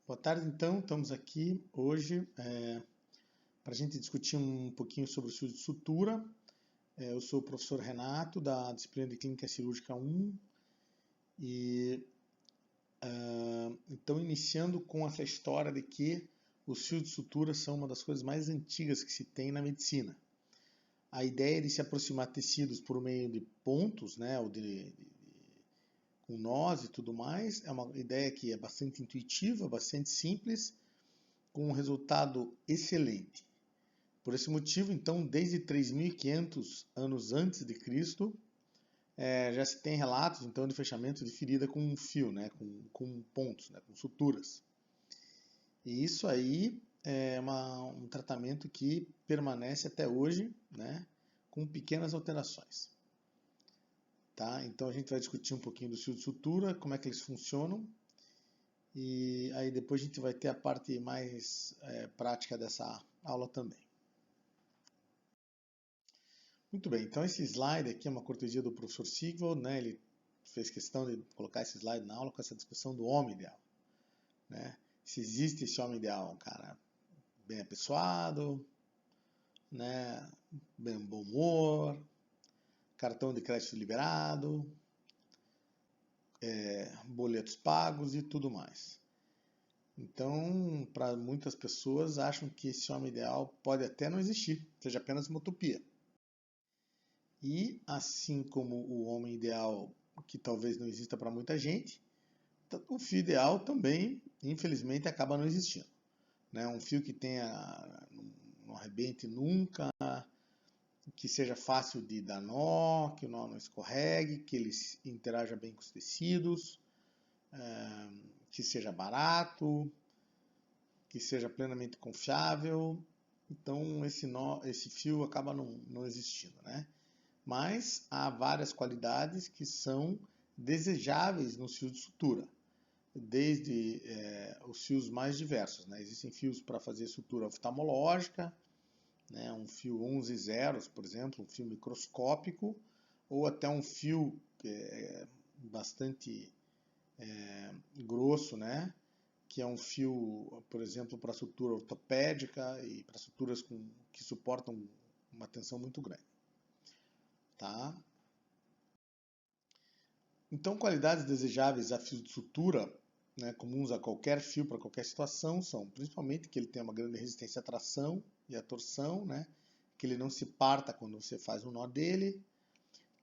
Boa tarde, então. Estamos aqui hoje para a gente discutir um pouquinho sobre os fios de sutura. Eu sou o professor Renato, da disciplina de Clínica Cirúrgica 1. Então, iniciando com essa história de que os fios de sutura são uma das coisas mais antigas que se tem na medicina. A ideia de se aproximar tecidos por meio de pontos, né, ou com nós e tudo mais, é uma ideia que é bastante intuitiva, bastante simples, com um resultado excelente. Por esse motivo, então, desde 3.500 anos antes de Cristo, já se tem relatos então de fechamento de ferida com um fio, né, com pontos, né, com suturas. E isso aí é um tratamento que permanece até hoje, né, com pequenas alterações. Tá? Então a gente vai discutir um pouquinho dos fios de sutura, como é que eles funcionam, e aí depois a gente vai ter a parte mais prática dessa aula também. Muito bem, então esse slide aqui é uma cortesia do professor Sigvald, né? Ele fez questão de colocar esse slide na aula com essa discussão do homem ideal. Né? Se existe esse homem ideal, um cara bem apessoado, né? Bem bom humor, cartão de crédito liberado, boletos pagos e tudo mais. Então, para muitas pessoas, acham que esse homem ideal pode até não existir, seja apenas uma utopia. E, assim como o homem ideal, que talvez não exista para muita gente, o fio ideal também, infelizmente, acaba não existindo. Né? Um fio que não arrebente nunca, que seja fácil de dar nó, que o nó não escorregue, que ele interaja bem com os tecidos, que seja barato, que seja plenamente confiável. Então esse fio acaba não existindo, né? Mas há várias qualidades que são desejáveis nos fios de sutura, desde os fios mais diversos, né? Existem fios para fazer sutura oftalmológica, né? Um fio 11 zeros, por exemplo, um fio microscópico, ou até um fio bastante grosso, né? Que é um fio, por exemplo, para sutura ortopédica e para suturas que suportam uma tensão muito grande. Tá? Então, qualidades desejáveis a fios de sutura, né, comuns a qualquer fio para qualquer situação, são principalmente que ele tenha uma grande resistência à tração e à torção, né, que ele não se parta quando você faz um nó dele,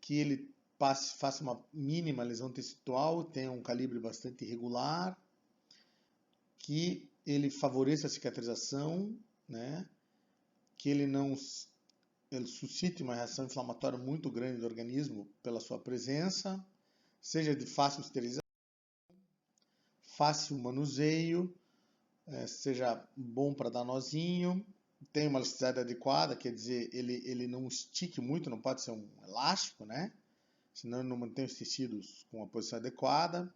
que ele faça uma mínima lesão tecidual, tenha um calibre bastante irregular, que ele favoreça a cicatrização, né, que ele suscite uma reação inflamatória muito grande do organismo pela sua presença, seja de fácil esterilização, fácil manuseio, seja bom para dar nozinho, tem uma elasticidade adequada, quer dizer, ele não estique muito, não pode ser um elástico, né? Senão ele não mantém os tecidos com a posição adequada.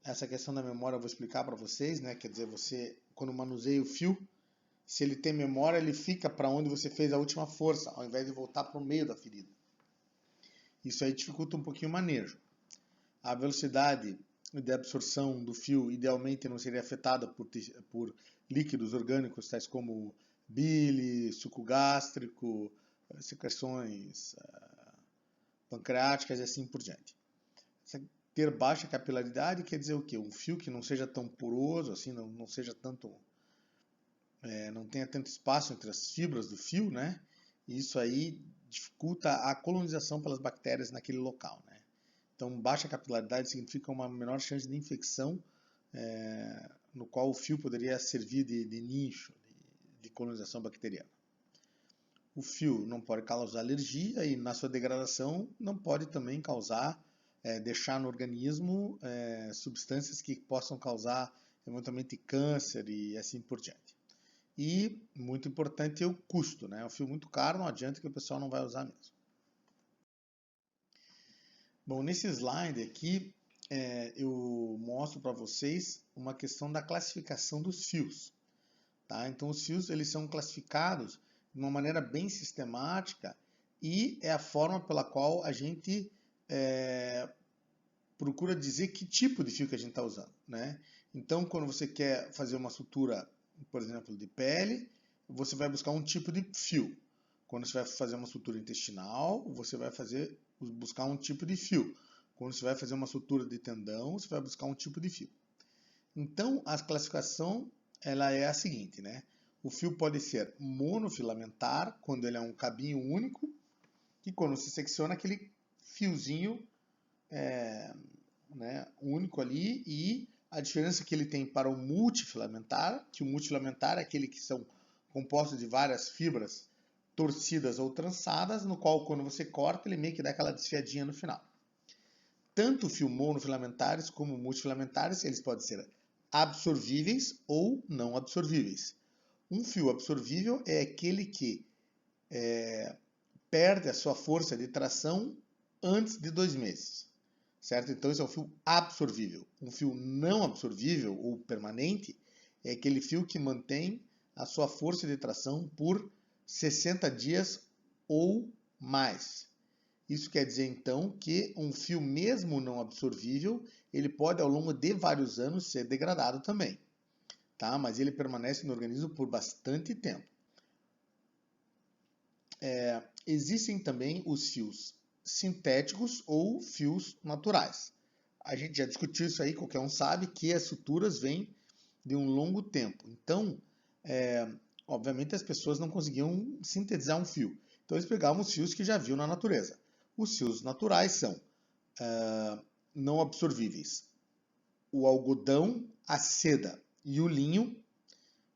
Essa questão da memória eu vou explicar para vocês, né? Quer dizer, você, quando manuseia o fio, se ele tem memória, ele fica para onde você fez a última força, ao invés de voltar para o meio da ferida. Isso aí dificulta um pouquinho o manejo. A velocidade de absorção do fio idealmente não seria afetada por líquidos orgânicos, tais como bile, suco gástrico, secreções pancreáticas e assim por diante. Ter baixa capilaridade quer dizer o quê? Um fio que não seja tão poroso, assim, não seja tanto... não tenha tanto espaço entre as fibras do fio, né? E isso aí dificulta a colonização pelas bactérias naquele local, né? Então, baixa capilaridade significa uma menor chance de infecção, no qual o fio poderia servir de nicho, de colonização bacteriana. O fio não pode causar alergia e, na sua degradação, não pode também deixar no organismo substâncias que possam causar eventualmente câncer e assim por diante. E, muito importante, é o custo, né? É um fio muito caro, não adianta que o pessoal não vai usar mesmo. Bom, nesse slide aqui, eu mostro para vocês uma questão da classificação dos fios. Tá? Então, os fios eles são classificados de uma maneira bem sistemática e é a forma pela qual a gente procura dizer que tipo de fio que a gente está usando, né? Então, quando você quer fazer uma sutura, por exemplo, de pele, você vai buscar um tipo de fio. Quando você vai fazer uma sutura intestinal, você vai buscar um tipo de fio. Quando você vai fazer uma sutura de tendão, você vai buscar um tipo de fio. Então, a classificação ela é a seguinte, né? O fio pode ser monofilamentar, quando ele é um cabinho único, e quando você secciona aquele fiozinho único ali, e a diferença que ele tem para o multifilamentar, que o multifilamentar é aquele que são compostos de várias fibras torcidas ou trançadas, no qual quando você corta ele meio que dá aquela desfiadinha no final. Tanto fio monofilamentares como multifilamentares, eles podem ser absorvíveis ou não absorvíveis. Um fio absorvível é aquele que perde a sua força de tração antes de 2 meses. Certo? Então, esse é o fio absorvível. Um fio não absorvível ou permanente é aquele fio que mantém a sua força de tração por 60 dias ou mais. Isso quer dizer, então, que um fio mesmo não absorvível, ele pode, ao longo de vários anos, ser degradado também. Tá? Mas ele permanece no organismo por bastante tempo. Existem também os fios sintéticos ou fios naturais. A gente já discutiu isso aí, qualquer um sabe que as suturas vêm de um longo tempo. Então, obviamente as pessoas não conseguiam sintetizar um fio. Então eles pegavam os fios que já viam na natureza. Os fios naturais são não absorvíveis. O algodão, a seda e o linho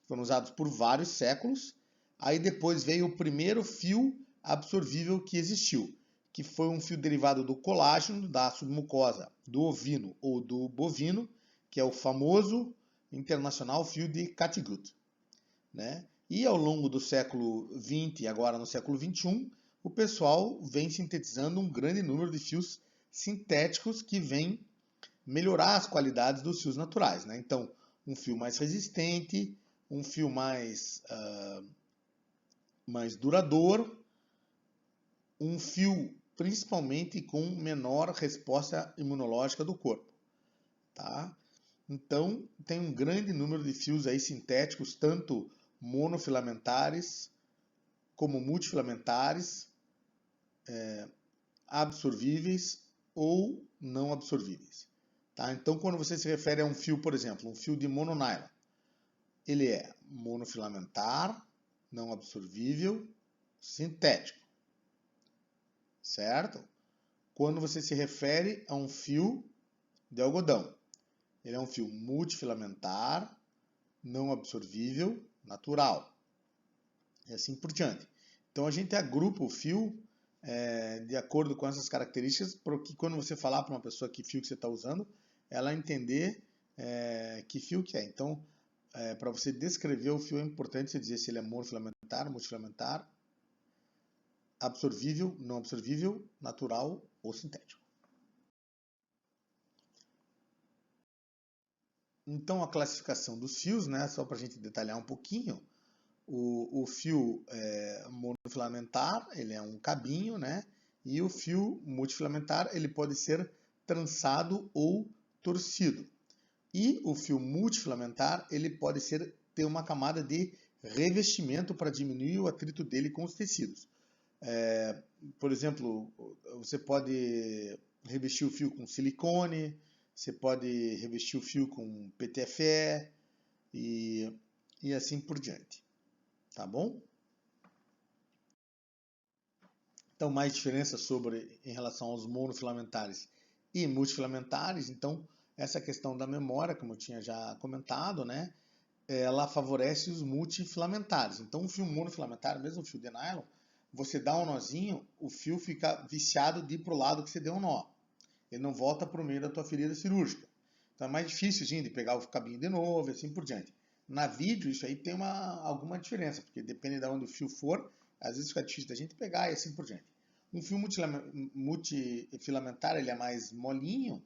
foram usados por vários séculos. Aí depois veio o primeiro fio absorvível que existiu, que foi um fio derivado do colágeno da submucosa do ovino ou do bovino, que é o famoso internacional fio de catgut, né? E ao longo do século XX e agora no século XXI, o pessoal vem sintetizando um grande número de fios sintéticos que vêm melhorar as qualidades dos fios naturais, né? Então, um fio mais resistente, um fio mais duradouro, um fio principalmente com menor resposta imunológica do corpo, tá? Então, tem um grande número de fios aí sintéticos, tanto monofilamentares como multifilamentares, absorvíveis ou não absorvíveis. Tá? Então, quando você se refere a um fio, por exemplo, um fio de mononylon, ele é monofilamentar, não absorvível, sintético. Certo? Quando você se refere a um fio de algodão, ele é um fio multifilamentar, não absorvível, natural. E assim por diante. Então a gente agrupa o fio de acordo com essas características, para que quando você falar para uma pessoa que fio que você está usando, ela entender que fio que é. Então, para você descrever o fio, é importante você dizer se ele é monofilamentar, multifilamentar, absorvível, não absorvível, natural ou sintético. Então, a classificação dos fios, né, só para a gente detalhar um pouquinho, o fio monofilamentar, ele é um cabinho, né, e o fio multifilamentar, ele pode ser trançado ou torcido. E o fio multifilamentar, ele pode ter uma camada de revestimento para diminuir o atrito dele com os tecidos. Por exemplo, você pode revestir o fio com silicone, você pode revestir o fio com PTFE e assim por diante. Tá bom? Então, mais diferenças em relação aos monofilamentares e multifilamentares. Então, essa questão da memória, como eu tinha já comentado, né? Ela favorece os multifilamentares. Então, um fio monofilamentar, mesmo um fio de nylon, você dá um nozinho, o fio fica viciado de ir para o lado que você deu um nó. Ele não volta para o meio da tua ferida cirúrgica. Então é mais difícil de pegar o cabinho de novo e assim por diante. Na vídeo isso aí tem alguma diferença, porque depende de onde o fio for, às vezes fica difícil da gente pegar e assim por diante. Um fio multifilamentar ele é mais molinho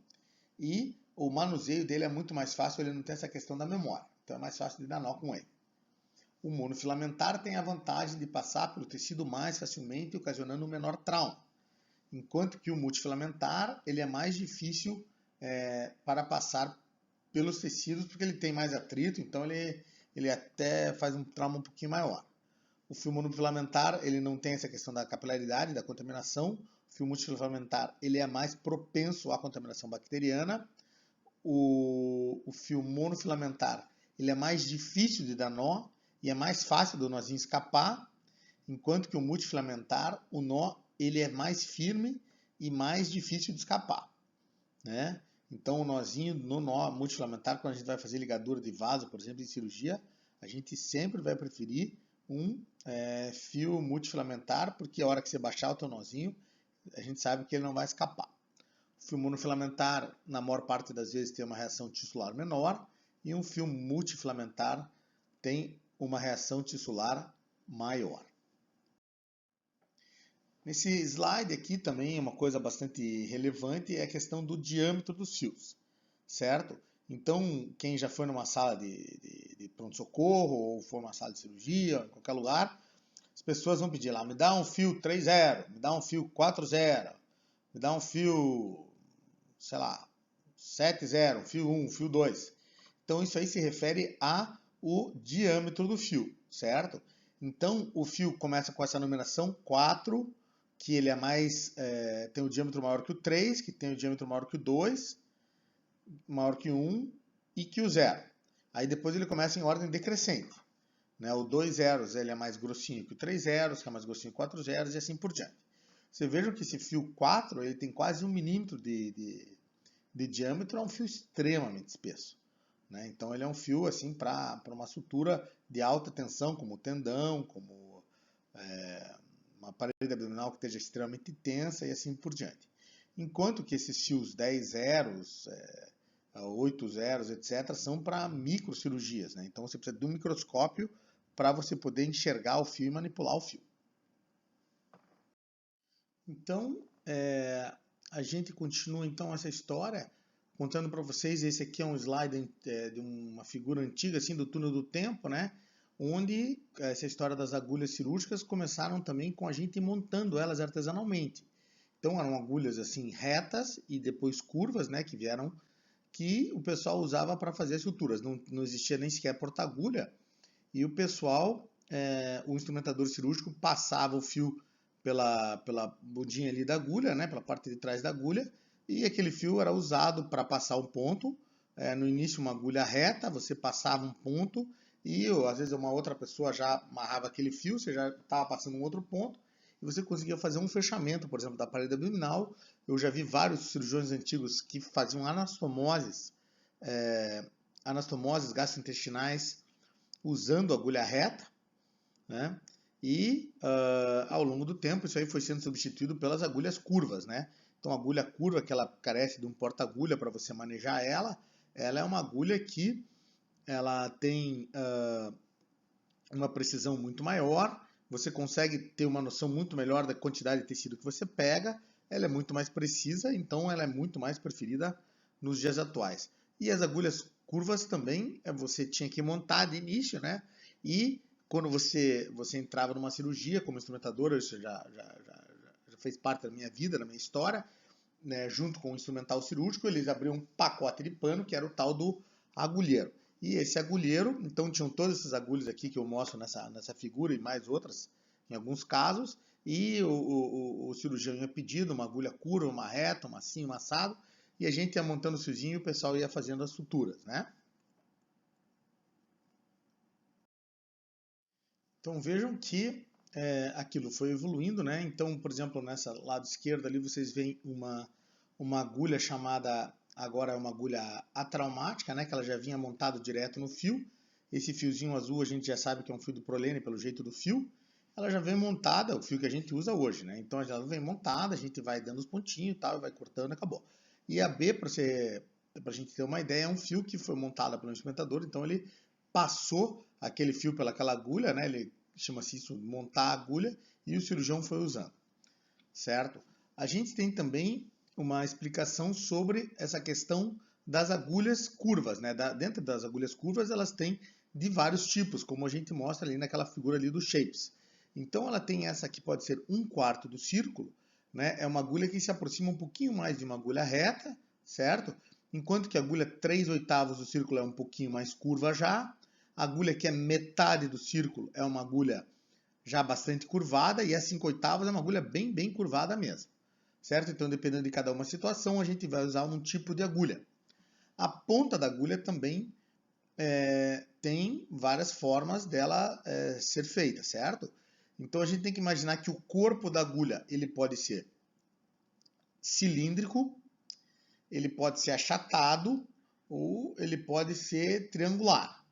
e o manuseio dele é muito mais fácil, ele não tem essa questão da memória. Então é mais fácil de dar nó com ele. O monofilamentar tem a vantagem de passar pelo tecido mais facilmente, ocasionando um menor trauma. Enquanto que o multifilamentar ele é mais difícil para passar pelos tecidos, porque ele tem mais atrito, então ele até faz um trauma um pouquinho maior. O fio monofilamentar, ele não tem essa questão da capilaridade, da contaminação. O fio multifilamentar, ele é mais propenso à contaminação bacteriana. O fio monofilamentar, ele é mais difícil de dar nó e é mais fácil do nozinho escapar, enquanto que o multifilamentar, o nó, ele é mais firme e mais difícil de escapar, né? Então, o nozinho no nó multifilamentar, quando a gente vai fazer ligadura de vaso, por exemplo, em cirurgia, a gente sempre vai preferir um fio multifilamentar, porque a hora que você baixar o teu nozinho, a gente sabe que ele não vai escapar. O fio monofilamentar, na maior parte das vezes, tem uma reação tissular menor, e um fio multifilamentar tem uma reação tissular maior. Nesse slide aqui também uma coisa bastante relevante é a questão do diâmetro dos fios, certo? Então, quem já foi numa sala de pronto-socorro ou for numa sala de cirurgia, em qualquer lugar, as pessoas vão pedir lá, me dá um fio 3,0, me dá um fio 4,0, me dá um fio, sei lá, 7,0, um fio 1, um fio 2. Então, isso aí se refere ao diâmetro do fio, certo? Então, o fio começa com essa numeração 4, que ele é mais, tem o diâmetro maior que o 3, que tem o diâmetro maior que o 2, maior que o 1 e que o 0. Aí depois ele começa em ordem decrescente, né? O 2 zeros ele é mais grossinho que o 3 zeros, que é mais grossinho que o 4 zeros e assim por diante. Vocês vejam que esse fio 4 ele tem quase 1 milímetro de diâmetro, é um fio extremamente espesso, né? Então ele é um fio assim para uma sutura de alta tensão, como o tendão, como uma parede abdominal que esteja extremamente tensa e assim por diante. Enquanto que esses fios 10 zeros, 8 zeros, etc., são para microcirurgias, né? Então você precisa de um microscópio para você poder enxergar o fio e manipular o fio. Então, a gente continua então essa história contando para vocês. Esse aqui é um slide de uma figura antiga assim do túnel do tempo, né? Onde essa história das agulhas cirúrgicas começaram também com a gente montando elas artesanalmente. Então eram agulhas assim retas e depois curvas, né, que o pessoal usava para fazer as suturas. Não existia nem sequer porta-agulha e o pessoal, o instrumentador cirúrgico passava o fio pela bundinha ali da agulha, né, pela parte de trás da agulha, e aquele fio era usado para passar um ponto. No início uma agulha reta, você passava um ponto e às vezes uma outra pessoa já amarrava aquele fio, você já estava passando um outro ponto e você conseguia fazer um fechamento, por exemplo, da parede abdominal. Eu já vi vários cirurgiões antigos que faziam anastomoses gastrointestinais usando agulha reta, né? E ao longo do tempo isso aí foi sendo substituído pelas agulhas curvas, né? Então a agulha curva, que ela carece de um porta-agulha para você manejar ela é uma agulha que ela tem uma precisão muito maior, você consegue ter uma noção muito melhor da quantidade de tecido que você pega, ela é muito mais precisa, então ela é muito mais preferida nos dias atuais. E as agulhas curvas também, você tinha que montar de início, né? E quando você entrava numa cirurgia como instrumentador, isso já fez parte da minha vida, da minha história, né? Junto com o instrumental cirúrgico, eles abriam um pacote de pano, que era o tal do agulheiro. E esse agulheiro, então tinham todas essas agulhas aqui que eu mostro nessa figura e mais outras, em alguns casos, e o cirurgião ia pedindo uma agulha curva, uma reta, uma assim, uma assado, e a gente ia montando o fiozinho e o pessoal ia fazendo as suturas, né? Então vejam que aquilo foi evoluindo, né? Então, por exemplo, nessa lado esquerdo ali vocês veem uma agulha chamada, agora é uma agulha atraumática, né? Que ela já vinha montado direto no fio. Esse fiozinho azul a gente já sabe que é um fio do Prolene pelo jeito do fio. Ela já vem montada, o fio que a gente usa hoje, né? Então ela vem montada, a gente vai dando os pontinhos e tal, vai cortando, acabou. E a B, para a gente ter uma ideia, é um fio que foi montado pelo instrumentador, então ele passou aquele fio pelaquela agulha, né? Ele chama-se isso, montar a agulha, e o cirurgião foi usando, certo? A gente tem também uma explicação sobre essa questão das agulhas curvas, né? Dentro das agulhas curvas, elas têm de vários tipos, como a gente mostra ali naquela figura ali dos shapes. Então ela tem essa que pode ser 1/4 do círculo, né? É uma agulha que se aproxima um pouquinho mais de uma agulha reta, certo? Enquanto que a agulha 3/8 do círculo é um pouquinho mais curva já, a agulha que é metade do círculo é uma agulha já bastante curvada, e a 5/8 é uma agulha bem curvada mesmo, certo? Então, dependendo de cada uma situação, a gente vai usar um tipo de agulha. A ponta da agulha também tem várias formas dela ser feita, certo? Então, a gente tem que imaginar que o corpo da agulha ele pode ser cilíndrico, ele pode ser achatado ou ele pode ser triangular.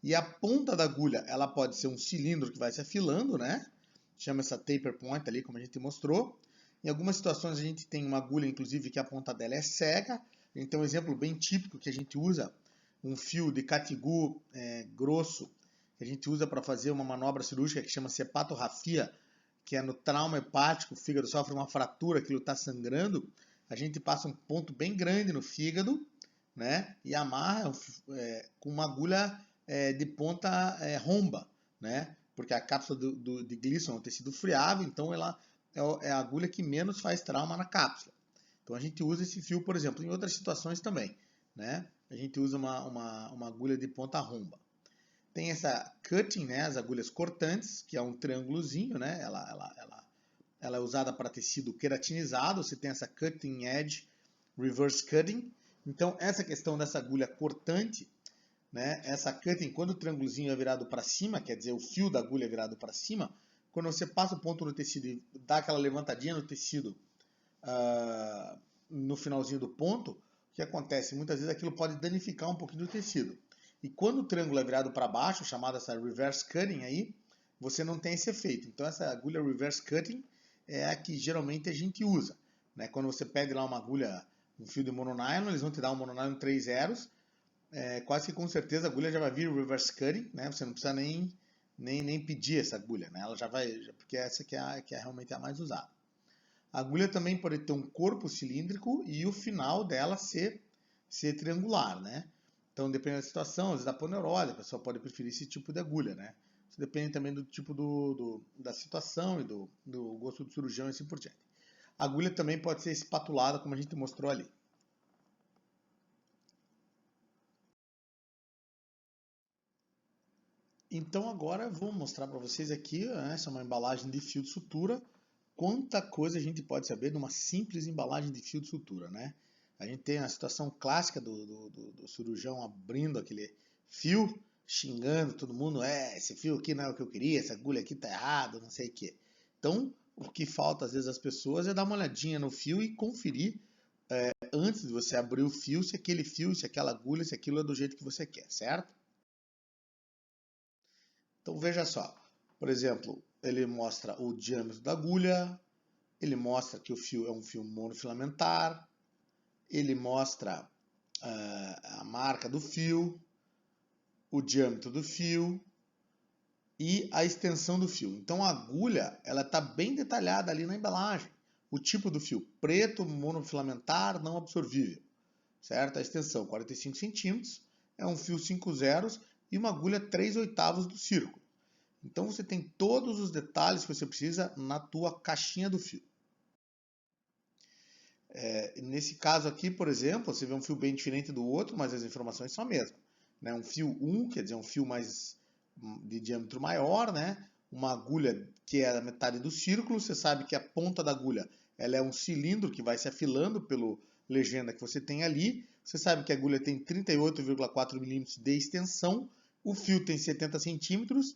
E a ponta da agulha, ela pode ser um cilindro que vai se afilando, né? Chama essa taper point ali, como a gente mostrou. Em algumas situações a gente tem uma agulha, inclusive, que a ponta dela é cega. Então, um exemplo bem típico que a gente usa, um fio de catigu grosso, que a gente usa para fazer uma manobra cirúrgica que chama-se hepatorrafia, que é no trauma hepático, o fígado sofre uma fratura, aquilo está sangrando, a gente passa um ponto bem grande no fígado, né? E amarra com uma agulha de ponta romba, né? Porque a cápsula de Gleason é um tecido friável, então ela é a agulha que menos faz trauma na cápsula. Então a gente usa esse fio, por exemplo, em outras situações também, né? A gente usa uma agulha de ponta romba. Tem essa cutting, né? As agulhas cortantes, que é um triângulozinho, né? Ela é usada para tecido queratinizado. Você tem essa cutting edge, reverse cutting. Então essa questão dessa agulha cortante, né? Essa cutting, quando o triângulozinho é virado para cima, quer dizer, o fio da agulha é virado para cima, quando você passa o ponto no tecido e dá aquela levantadinha no tecido no finalzinho do ponto, o que acontece? Muitas vezes aquilo pode danificar um pouquinho do tecido. E quando o triângulo é virado para baixo, chamada essa reverse cutting aí, você não tem esse efeito. Então essa agulha reverse cutting é a que geralmente a gente usa, né? Quando você pede lá uma agulha, um fio de mononylon, eles vão te dar um mononylon 3 zeros, quase que com certeza a agulha já vai vir reverse cutting, né? Você não precisa nem pedir essa agulha, né? Ela já vai, porque essa que é realmente a mais usada. A agulha também pode ter um corpo cilíndrico e o final dela ser triangular, né? Então, dependendo da situação, às vezes da poneurose, a pessoa pode preferir esse tipo de agulha, né? Isso depende também do tipo da situação e do gosto do cirurgião e assim por diante. A agulha também pode ser espatulada, como a gente mostrou ali. Então agora eu vou mostrar para vocês aqui, né, essa é uma embalagem de fio de sutura, quanta coisa a gente pode saber de uma simples embalagem de fio de sutura, né? A gente tem a situação clássica do cirurgião abrindo aquele fio, xingando todo mundo, esse fio aqui não é o que eu queria, essa agulha aqui tá errado, não sei o que. Então, o que falta às vezes às pessoas é dar uma olhadinha no fio e conferir antes de você abrir o fio, se aquele fio, se aquela agulha, se aquilo é do jeito que você quer, certo? Então veja só, por exemplo, ele mostra o diâmetro da agulha, ele mostra que o fio é um fio monofilamentar, ele mostra a marca do fio, o diâmetro do fio e a extensão do fio. Então a agulha ela está bem detalhada ali na embalagem. O tipo do fio, preto, monofilamentar, não absorvível, certo? A extensão 45 centímetros, é um fio 5 zeros e uma agulha 3/8 do círculo. Então você tem todos os detalhes que você precisa na tua caixinha do fio. Nesse caso aqui, por exemplo, você vê um fio bem diferente do outro, mas as informações são a mesma. Né? Um fio 1, quer dizer, um fio mais de diâmetro maior, né? Uma agulha que é a metade do círculo, você sabe que a ponta da agulha ela é um cilindro que vai se afilando pela legenda que você tem ali. Você sabe que a agulha tem 38,4 milímetros de extensão, o fio tem 70 centímetros,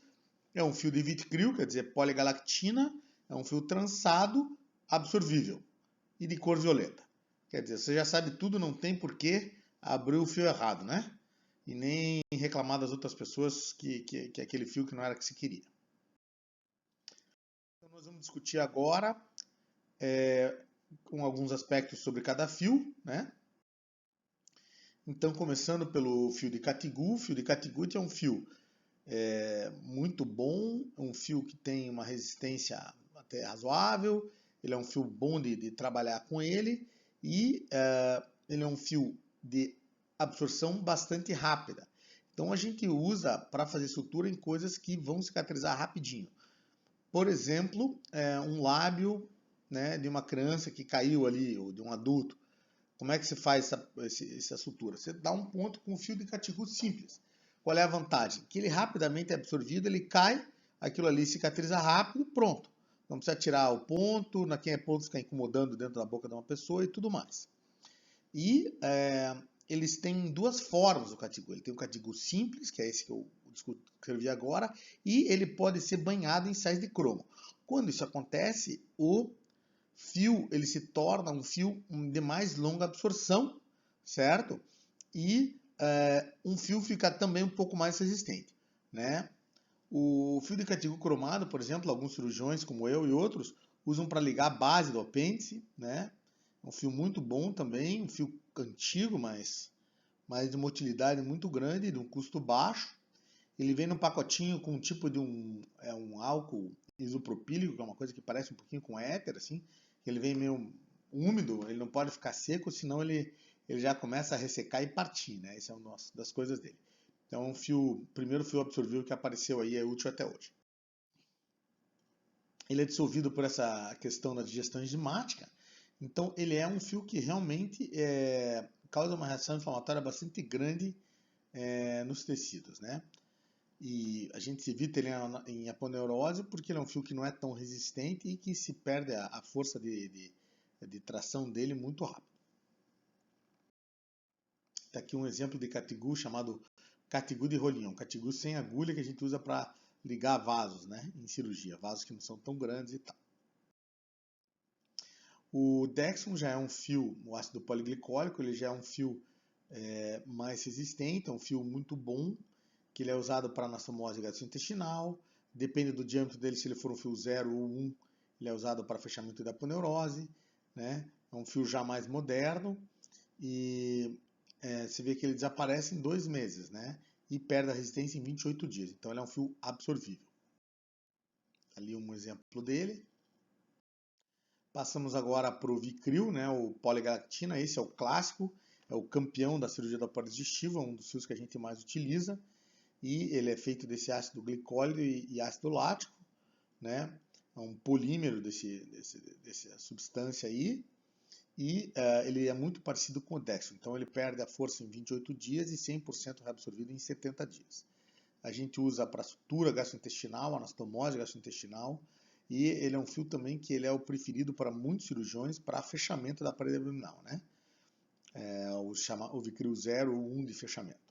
é um fio de vitriol, quer dizer, poligalactina, é um fio trançado, absorvível e de cor violeta. Quer dizer, você já sabe tudo, não tem por que abrir o fio errado, né? E nem reclamar das outras pessoas que aquele fio que não era que se queria. Então nós vamos discutir agora com alguns aspectos sobre cada fio, né? Então, começando pelo fio de Catigu. O fio de Catigu é um fio muito bom, um fio que tem uma resistência até razoável, ele é um fio bom de trabalhar com ele e ele é um fio de absorção bastante rápida. Então a gente usa para fazer sutura em coisas que vão cicatrizar rapidinho. Por exemplo, um lábio, né, de uma criança que caiu ali, ou de um adulto. como é que se faz essa sutura? Você dá um ponto com um fio de catigu simples. Qual é a vantagem? Que ele rapidamente é absorvido, ele cai, aquilo ali cicatriza rápido, pronto. Não precisa tirar o ponto, na quem é ponto fica incomodando dentro da boca de uma pessoa e tudo mais. E eles têm duas formas o catigu. Ele tem o catigu simples, que é esse que eu descrevi agora, e ele pode ser banhado em sais de cromo. Quando isso acontece, o fio ele se torna um fio de mais longa absorção, certo? E um fio fica também um pouco mais resistente, né? O fio de catigu cromado, por exemplo, alguns cirurgiões como eu e outros usam para ligar a base do apêndice, né? É um fio muito bom também, um fio antigo, mas de uma utilidade muito grande, de um custo baixo. Ele vem num pacotinho com um tipo de um álcool isopropílico, que é uma coisa que parece um pouquinho com éter, assim. Ele vem meio úmido, ele não pode ficar seco, senão ele já começa a ressecar e partir, né? Esse é uma das coisas dele. Então, o primeiro fio absorvível que apareceu aí é útil até hoje. Ele é dissolvido por essa questão da digestão enzimática, então ele é um fio que realmente causa uma reação inflamatória bastante grande nos tecidos, né? E a gente evita ele em aponeurose porque ele é um fio que não é tão resistente e que se perde a força de tração dele muito rápido. Está aqui um exemplo de catigu chamado catigu de rolinho, um catigu sem agulha que a gente usa para ligar vasos, né, em cirurgia, vasos que não são tão grandes e tal. O Dextron já é um fio, o ácido poliglicólico, ele já é um fio mais resistente, é um fio muito bom, que ele é usado para anastomose gastrointestinal, depende do diâmetro dele, se ele for um fio 0 ou 1, ele é usado para fechamento da aponeurose, né? É um fio já mais moderno e você vê que ele desaparece em 2 meses, né? E perde a resistência em 28 dias, então ele é um fio absorvível. Ali um exemplo dele. Passamos agora para o Vicryl, né? O poligalactina, esse é o clássico, é o campeão da cirurgia do aparelho digestivo, é um dos fios que a gente mais utiliza. E ele é feito desse ácido glicólico e ácido lático, né? É um polímero dessa substância aí, e ele é muito parecido com o Dextron, então ele perde a força em 28 dias e 100% reabsorvido em 70 dias. A gente usa para sutura gastrointestinal, anastomose gastrointestinal, e ele é um fio também que ele é o preferido para muitos cirurgiões para fechamento da parede abdominal, né? O Vicryl 0 ou 1 de fechamento.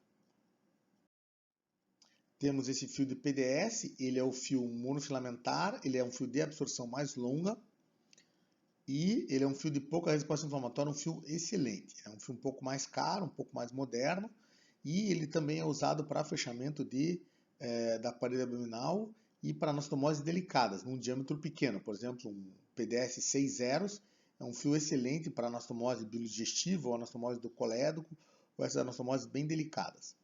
Temos esse fio de PDS, ele é o fio monofilamentar, ele é um fio de absorção mais longa e ele é um fio de pouca resposta inflamatória, um fio excelente. É um fio um pouco mais caro, um pouco mais moderno e ele também é usado para fechamento da parede abdominal e para anastomoses delicadas, num diâmetro pequeno. Por exemplo, um PDS 6 zeros é um fio excelente para anastomose biodigestiva ou anastomose do colédoco ou essas anastomoses bem delicadas.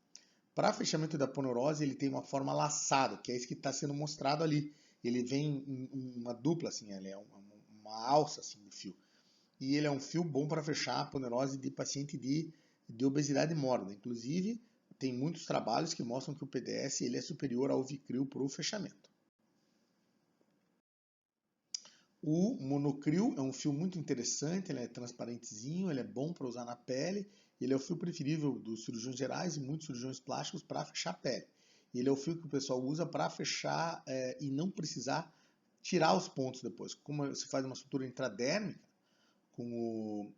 Para fechamento da aponeurose, ele tem uma forma laçada, que é isso que está sendo mostrado ali. Ele vem em uma dupla, assim, ele é uma alça assim, de fio. E ele é um fio bom para fechar a aponeurose de paciente de obesidade mórbida. Inclusive, tem muitos trabalhos que mostram que o PDS ele é superior ao Vicryl para o fechamento. O Monocryl é um fio muito interessante, ele é transparentezinho, ele é bom para usar na pele, ele é o fio preferível dos cirurgiões gerais e muitos cirurgiões plásticos para fechar a pele. Ele é o fio que o pessoal usa para fechar e não precisar tirar os pontos depois. Como você faz uma sutura intradérmica com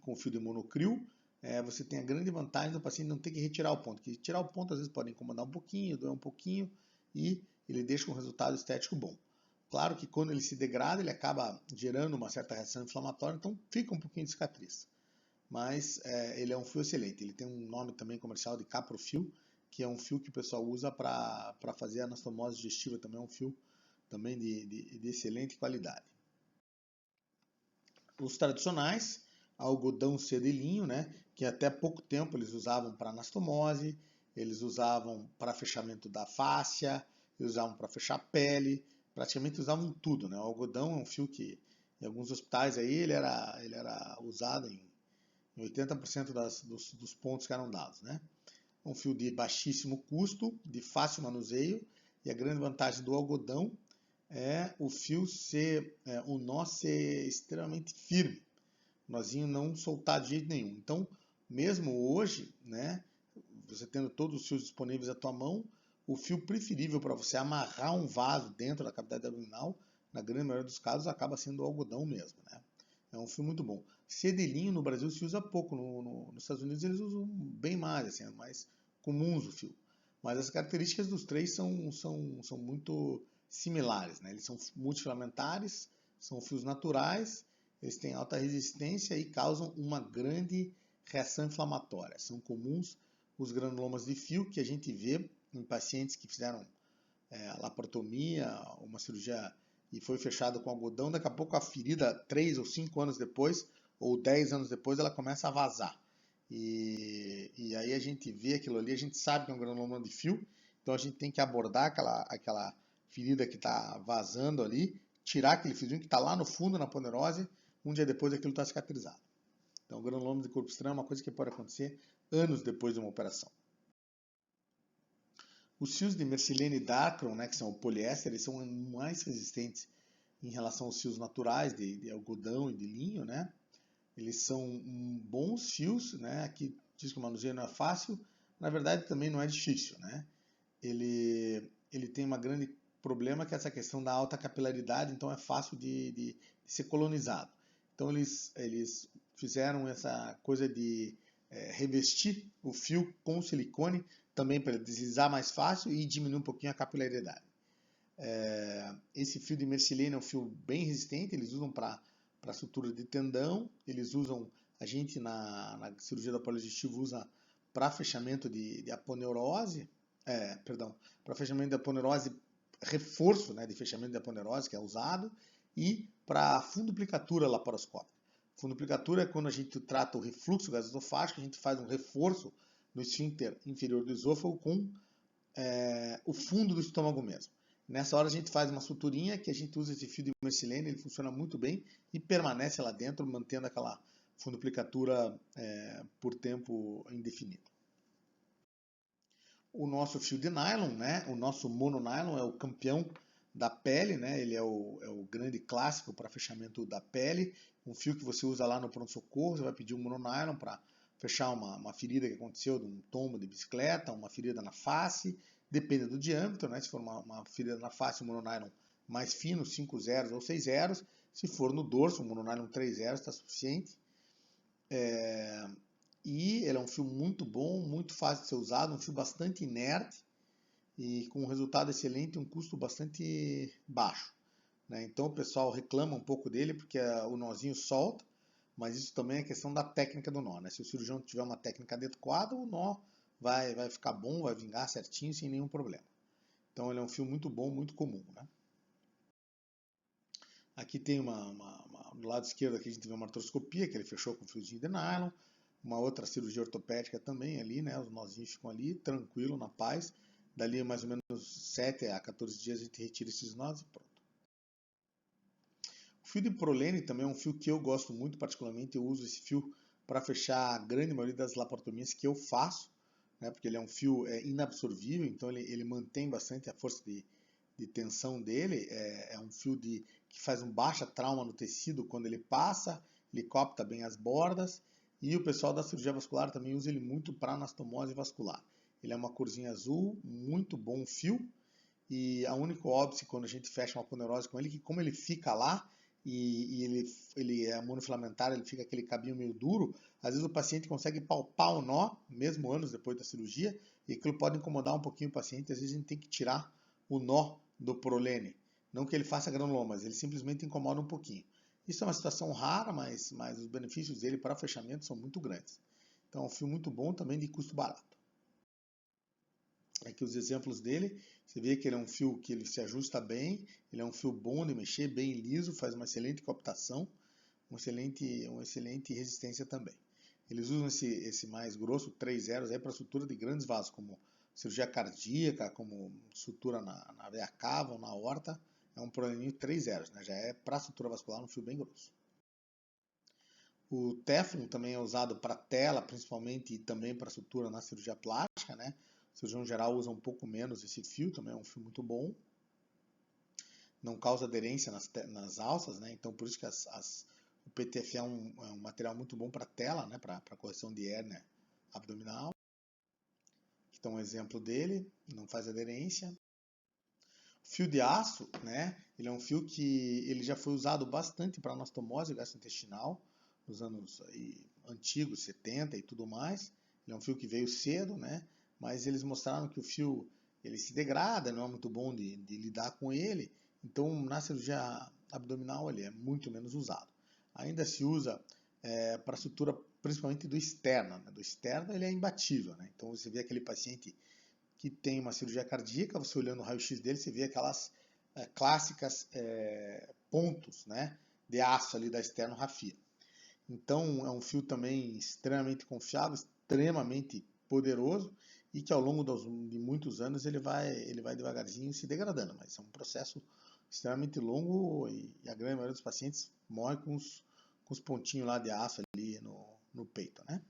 o fio de Monocryl, você tem a grande vantagem do paciente não ter que retirar o ponto. Porque tirar o ponto às vezes pode incomodar um pouquinho, doer um pouquinho e ele deixa um resultado estético bom. Claro que quando ele se degrada, ele acaba gerando uma certa reação inflamatória, então fica um pouquinho de cicatriz. Mas ele é um fio excelente. Ele tem um nome também comercial de Caprofil, que é um fio que o pessoal usa para fazer anastomose digestiva. Também é um fio também de excelente qualidade. Os tradicionais, algodão, seda e linho, né, que até pouco tempo eles usavam para anastomose, eles usavam para fechamento da fáscia, eles usavam para fechar a pele, praticamente usavam tudo, né? O algodão é um fio que em alguns hospitais aí ele era usado em 80% dos pontos que eram dados, né? Um fio de baixíssimo custo, de fácil manuseio, e a grande vantagem do algodão é o fio o nó ser extremamente firme. nozinho não soltar de jeito nenhum. Então, mesmo hoje, né, você tendo todos os fios disponíveis à tua mão, o fio preferível para você amarrar um vaso dentro da cavidade abdominal, na grande maioria dos casos, acaba sendo o algodão mesmo, né? É um fio muito bom. Sedelinho no Brasil se usa pouco, nos Estados Unidos eles usam bem mais, assim, é mais comuns o fio. Mas as características dos três são muito similares, né? Eles são multifilamentares, são fios naturais, eles têm alta resistência e causam uma grande reação inflamatória. São comuns os granulomas de fio que a gente vê em pacientes que fizeram laparotomia, uma cirurgia e foi fechado com algodão, daqui a pouco a ferida, 3 ou 5 anos depois, ou 10 anos depois, ela começa a vazar. E aí a gente vê aquilo ali, a gente sabe que é um granuloma de fio, então a gente tem que abordar aquela ferida que está vazando ali, tirar aquele fiozinho que está lá no fundo, na aponeurose, um dia depois aquilo está cicatrizado. Então o granuloma de corpo estranho é uma coisa que pode acontecer anos depois de uma operação. Os fios de mercilene e Dacron, né, que são o poliéster, eles são mais resistentes em relação aos fios naturais de algodão e de linho, né? Eles são bons fios, né? Aqui diz que o manuseio não é fácil, na verdade também não é difícil, né? Ele tem um grande problema que é essa questão da alta capilaridade, então é fácil de ser colonizado. Então eles fizeram essa coisa de revestir o fio com silicone, também para deslizar mais fácil e diminuir um pouquinho a capilaridade. Esse fio de mercilene é um fio bem resistente, eles usam para sutura de tendão, eles usam, a gente na cirurgia do apelo digestivo usa para fechamento de aponeurose, para fechamento de aponeurose, reforço, né, de fechamento de aponeurose que é usado, e para funduplicatura laparoscópica. Funduplicatura é quando a gente trata o refluxo gasosofágico, a gente faz um reforço no esfíncter inferior do esôfago com o fundo do estômago mesmo. Nessa hora a gente faz uma suturinha que a gente usa esse fio de mercilene, ele funciona muito bem e permanece lá dentro, mantendo aquela funduplicatura por tempo indefinido. O nosso fio de nylon, né? O nosso mononylon é o campeão da pele, né? Ele é o grande clássico para fechamento da pele. Um fio que você usa lá no pronto-socorro, você vai pedir um mononylon para fechar uma ferida que aconteceu de um tombo de bicicleta, uma ferida na face, depende do diâmetro, né? Se for uma ferida na face, um mononylon mais fino, 5 zeros ou 6 zeros. Se for no dorso, um mononylon 3 zeros está suficiente. E ele é um fio muito bom, muito fácil de ser usado, um fio bastante inerte e com um resultado excelente e um custo bastante baixo, né? Então o pessoal reclama um pouco dele porque o nozinho solta, mas isso também é questão da técnica do nó, né? Se o cirurgião tiver uma técnica adequada, o nó vai ficar bom, vai vingar certinho sem nenhum problema. Então ele é um fio muito bom, muito comum, né? Aqui tem do lado esquerdo aqui a gente vê uma artroscopia que ele fechou com fiozinho de nylon, uma outra cirurgia ortopédica também ali, né? Os nozinhos ficam ali, tranquilo, na paz. Dali mais ou menos 7 a 14 dias a gente retira esses nós e pronto. O fio de prolene também é um fio que eu gosto muito, particularmente eu uso esse fio para fechar a grande maioria das laparotomias que eu faço, né? Porque ele é um fio inabsorvível, então ele mantém bastante a força de tensão dele, é um fio que faz um baixa trauma no tecido quando ele passa, ele capta bem as bordas, e o pessoal da cirurgia vascular também usa ele muito para anastomose vascular. Ele é uma corzinha azul, muito bom fio, e a única óbice quando a gente fecha uma aponeurose com ele, que como ele fica lá, e ele é monofilamentar, ele fica aquele cabinho meio duro, às vezes o paciente consegue palpar o nó, mesmo anos depois da cirurgia, e aquilo pode incomodar um pouquinho o paciente, às vezes a gente tem que tirar o nó do prolene. Não que ele faça granulomas, ele simplesmente incomoda um pouquinho. Isso é uma situação rara, mas os benefícios dele para fechamento são muito grandes. Então é um fio muito bom também de custo barato. Aqui os exemplos dele, você vê que ele é um fio que ele se ajusta bem, ele é um fio bom de mexer, bem liso, faz uma excelente cooptação, uma excelente resistência também. Eles usam esse mais grosso, 3 zeros, para sutura de grandes vasos, como cirurgia cardíaca, como sutura na veia cava ou na aorta, é um proleninho 3 zeros, né? Já é para sutura vascular um fio bem grosso. O Teflon também é usado para tela, principalmente, e também para sutura na cirurgia plástica, né? O cirurgião geral usa um pouco menos esse fio, também é um fio muito bom. Não causa aderência nas alças, né? Então por isso que O PTFE é um material muito bom para tela, né, para correção de hérnia abdominal. Aqui está um exemplo dele, não faz aderência. Fio de aço, né? Ele é um fio que ele já foi usado bastante para anastomose gastrointestinal nos anos aí, antigos, 70 e tudo mais. Ele é um fio que veio cedo, né? Mas eles mostraram que o fio ele se degrada, não é muito bom de lidar com ele. Então, na cirurgia abdominal, ele é muito menos usado. Ainda se usa para sutura principalmente do externo. Né? Do externo, ele é imbatível. Né? Então, você vê aquele paciente que tem uma cirurgia cardíaca, você olhando o raio-x dele, você vê aquelas clássicas pontos, né, de aço ali da esternorrafia. Então, é um fio também extremamente confiável, extremamente poderoso e que ao longo de muitos anos ele vai devagarzinho se degradando, mas é um processo extremamente longo e a grande maioria dos pacientes morre com os pontinhos lá de aço ali no peito, né?